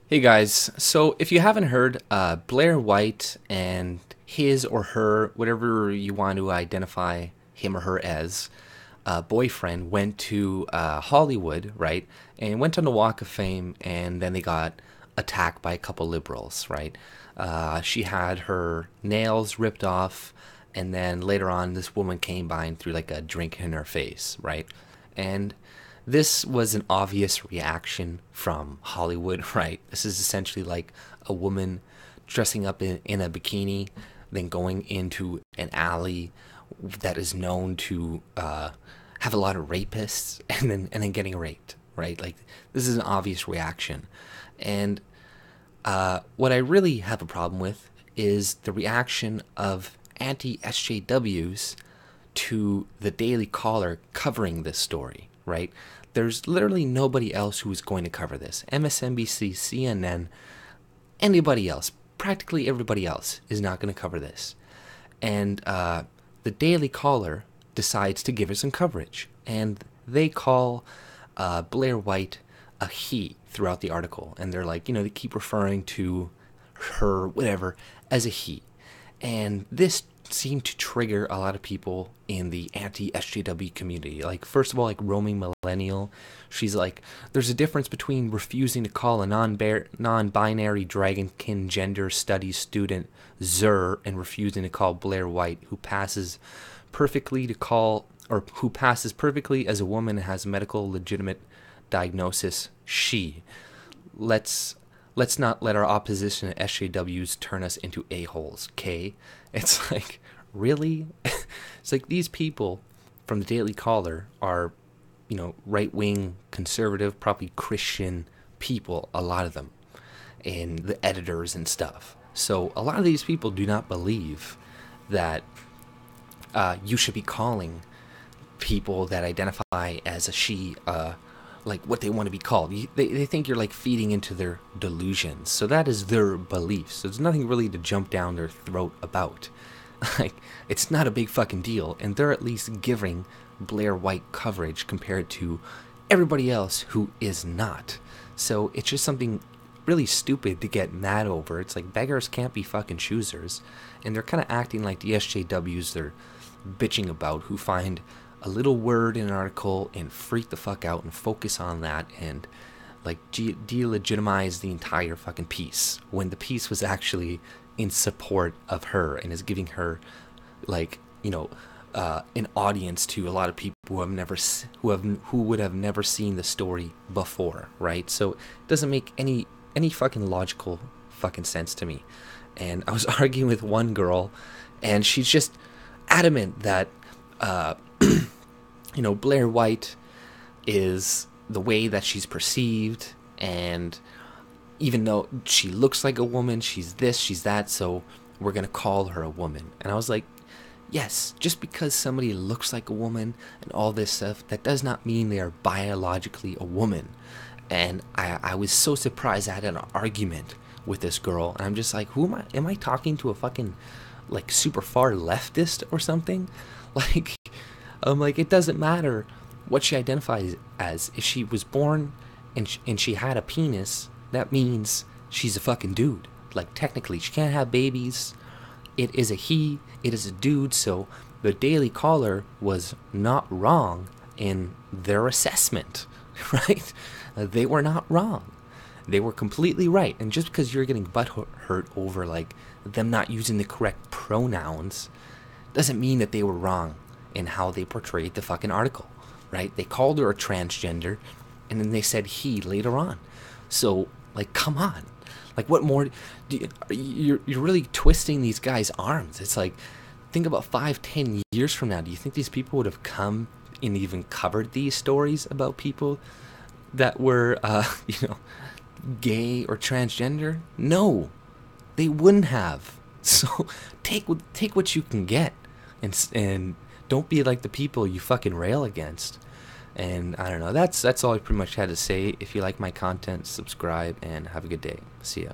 Hey guys, so if you haven't heard, Blaire White and his or her, whatever you want to identify him or her as, boyfriend went to Hollywood, right? And went on the Walk of Fame, and then they got attacked by a couple liberals, right? She had her nails ripped off, and then later on, this woman came by and threw like a drink in her face, right? And this was an obvious reaction from Hollywood, right? This is essentially like a woman dressing up in a bikini, then going into an alley that is known to have a lot of rapists, and then getting raped, right? Like this is an obvious reaction, and what I really have a problem with is the reaction of anti-SJWs to the Daily Caller covering this story, right? There's literally nobody else who is going to cover this. MSNBC, CNN, anybody else, practically everybody else is not going to cover this. And the Daily Caller decides to give it some coverage. And they call Blaire White a he throughout the article. And they're like, they keep referring to her, whatever, as a he. And this seemed to trigger a lot of people in the anti-SJW community. Like, first of all, like roaming millennial, she's like, there's a difference between refusing to call a non-binary dragonkin gender studies student Zer and refusing to call Blaire White, who passes perfectly as a woman and has medical legitimate diagnosis, she. Let's not let our opposition to SJWs turn us into a-holes, okay? It's like, really? It's like these people from the Daily Caller are, right-wing, conservative, probably Christian people, a lot of them, and the editors and stuff. So a lot of these people do not believe that you should be calling people that identify as a she, like what they want to be called. They think you're like feeding into their delusions. So that is their beliefs. So there's nothing really to jump down their throat about. Like, it's not a big fucking deal. And they're at least giving Blaire White coverage compared to everybody else who is not. So it's just something really stupid to get mad over. It's like beggars can't be fucking choosers. And they're kind of acting like the SJWs they're bitching about, who find a little word in an article and freak the fuck out and focus on that and like delegitimize the entire fucking piece, when the piece was actually in support of her and is giving her like an audience to a lot of people who would have never seen the story before, right? So it doesn't make any fucking logical fucking sense to me. And I was arguing with one girl, and she's just adamant that Blaire White is the way that she's perceived, and even though she looks like a woman, she's this, she's that, so we're gonna call her a woman. And I was like, yes, just because somebody looks like a woman and all this stuff, that does not mean they are biologically a woman. And I was so surprised. I had an argument with this girl, and I'm just like, who am I? Am I talking to a fucking like super far leftist or something? Like, I'm like, it doesn't matter what she identifies as. If she was born and she had a penis, that means she's a fucking dude. Like, technically, she can't have babies. It is a he. It is a dude. So the Daily Caller was not wrong in their assessment, right? They were not wrong. They were completely right. And just because you're getting butt hurt over like them not using the correct pronouns doesn't mean that they were wrong in how they portrayed the fucking article, right? They called her a transgender, and then they said he later on. So, like, come on. Like, what more? You're really twisting these guys' arms. It's like, think about 5-10 years from now. Do you think these people would have come and even covered these stories about people that were, gay or transgender? No, they wouldn't have. So take what you can get, and don't be like the people you fucking rail against. And I don't know, that's all I pretty much had to say. If you like my content, subscribe and have a good day. See ya.